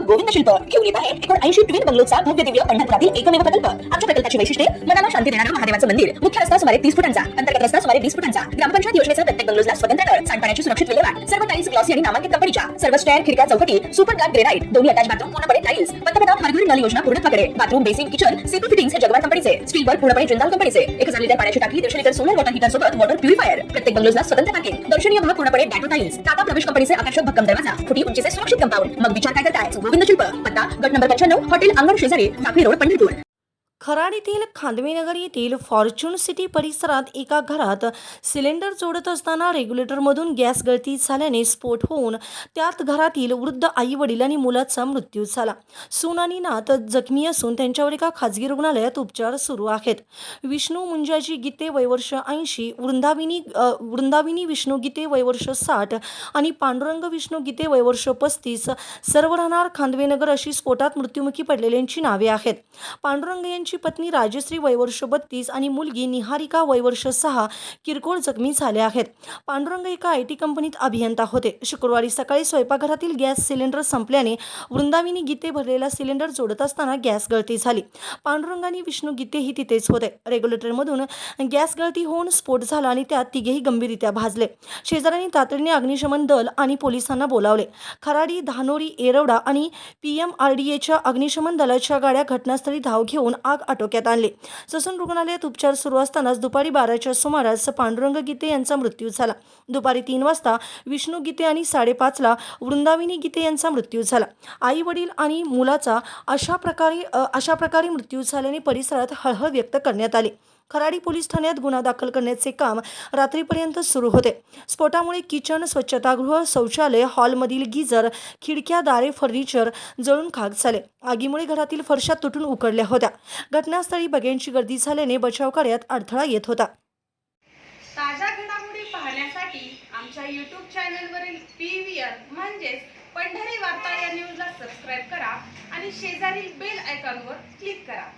गोविंद शिल्प घेऊन येत आहे 80 ट्विन बंगलोचा भव्य दिव्य पंढरपुरातील एकमेव प्रकल्प। आमच्या प्रकल्पाची वैशिष्ट्ये मनाला शांती देणारं महादेवाचं मंदिर, मुख्य रस्ता सुमारे 30 फुटांचा, अंतर्गत रस्ता सुमारे 20 फुटांचा, ग्रामपंचायत योजनेचा प्रत्येक बंगलोजला स्वतंत्र नळ, सांडपाण्याची सुरक्षित विल्हेवाट, सर्व टाइल्स ग्लॉसी आणि नामांकित कंपनीच्या, सर्व स्टेअर, खिडक्या, चौकटी सुपर ग्लास ग्रेनाइट, दोन्ही अटॅच बाथरूम पूर्णपणे टाइल्स, पंतप्रधान हर घर नल योजना पूर्णत्वाकडे, bathroom, basin, kitchen, CP fittings हे जगवार कंपनीचे, स्टील वर्क पूर्णपणे जिंदाल कंपनीचे, 1000 लिटर पाण्याची टाकी, 150 लिटर सोलर वॉटर हीटर सोबत वॉटर प्युरिफायर, प्रत्येक बंगलोजला स्वतंत्र पार्किंग, दर्शनीय भाग पूर्णपणे डॅटो टाइल्स, टाटा प्रवेश कंपनीचे आकर्षक भक्कम दरवाजा, फुटी उंचीचे सुरक्षित कंपाऊंड। मग विचार काय करताय? गोविंद शिल्प, पत्ता गट नंबर 95, हॉटेल अंगण शेजारी, साखळी रोड, पंढरपूर। खराड येथील खांदवेनगर येथील फॉर्च्यून सिटी परिसरात एका घरात सिलेंडर जोडत असताना रेग्युलेटरमधून गॅस गळती झाल्याने स्फोट होऊन त्यात घरातील वृद्ध आई वडील आणि मुलाचा मृत्यू झाला। सून आणि नात जखमी असून त्यांच्यावर एका खाजगी रुग्णालयात उपचार सुरू आहेत। विष्णू मुंजाजी गीते वय वर्ष 80, वृंदाविनी विष्णू गीते वय वर्ष 60 आणि पांडुरंग विष्णू गीते वय वर्ष 35 सर्व राहणार खांदवेनगर अशी स्फोटात मृत्युमुखी पडलेल्यांची नावे आहेत। पांडुरंग यांची पत्नी राजश्री वय वर्ष 32 आणि मुलगी निहारिका वय वर्ष 6 किरकोळ जखमी झाले आहेत। पांडुरंग एका IT कंपनीत अभियंता होते। शुक्रवारी सकाळी स्वयंपाकघरातील गॅस सिलेंडर संपल्याने वृंदाविनी गीते भरलेला सिलेंडर जोडत असताना गॅस गळती झाली। पांडुरंग आणि विष्णू गीतेही तिथेच होते। रेग्युलेटरमधून गॅस गळती होऊन स्फोट झाला आणि त्यात तिघेही गंभीररित्या भाजले। शेजाऱ्यांनी तातडीने अग्निशमन दल आणि पोलिसांना बोलावले। खराडी, धानोरी, येरवडा आणि PMRDAच्या अग्निशमन दलाच्या गाड्या घटनास्थळी धाव घेऊन आग आटोक्यात आणले। ससून रुग्णालयात उपचार सुरू असतानाच दुपारी 12च्या सुमारास पांडुरंग गीते यांचा मृत्यू झाला। दुपारी 3 वाजता विष्णू गीते आणि 5:30ला वृंदाविनी गीते यांचा मृत्यू झाला। आई वडील आणि मुलाचा अशा प्रकारे मृत्यू झाल्याने परिसरात हळहळ व्यक्त करण्यात आली। खराडी पोलीस ठाण्यात गुन्हा दाखल करण्याचे काम रात्रीपर्यंत सुरू होते। स्फोटामुळे किचन, स्वच्छतागृह, शौचालय, हॉलमधील गीझर, खिडक्या, दारे, फर्निचर जळून खाक झाले। आगीमुळे घरातील फरशा तुटून उकडल्या होत्या। घटनास्थळी बघ्यांची गर्दी झाल्याने बचाव कार्यात अडथळा येत होता। ताज्या घडामोडी पाहण्यासाठी आमच्या YouTube चॅनलवरील PVR म्हणजेच पंढरी वार्ता या न्यूजला सबस्क्राइब करा आणि शेजारील बेल आयकॉनवर क्लिक करा।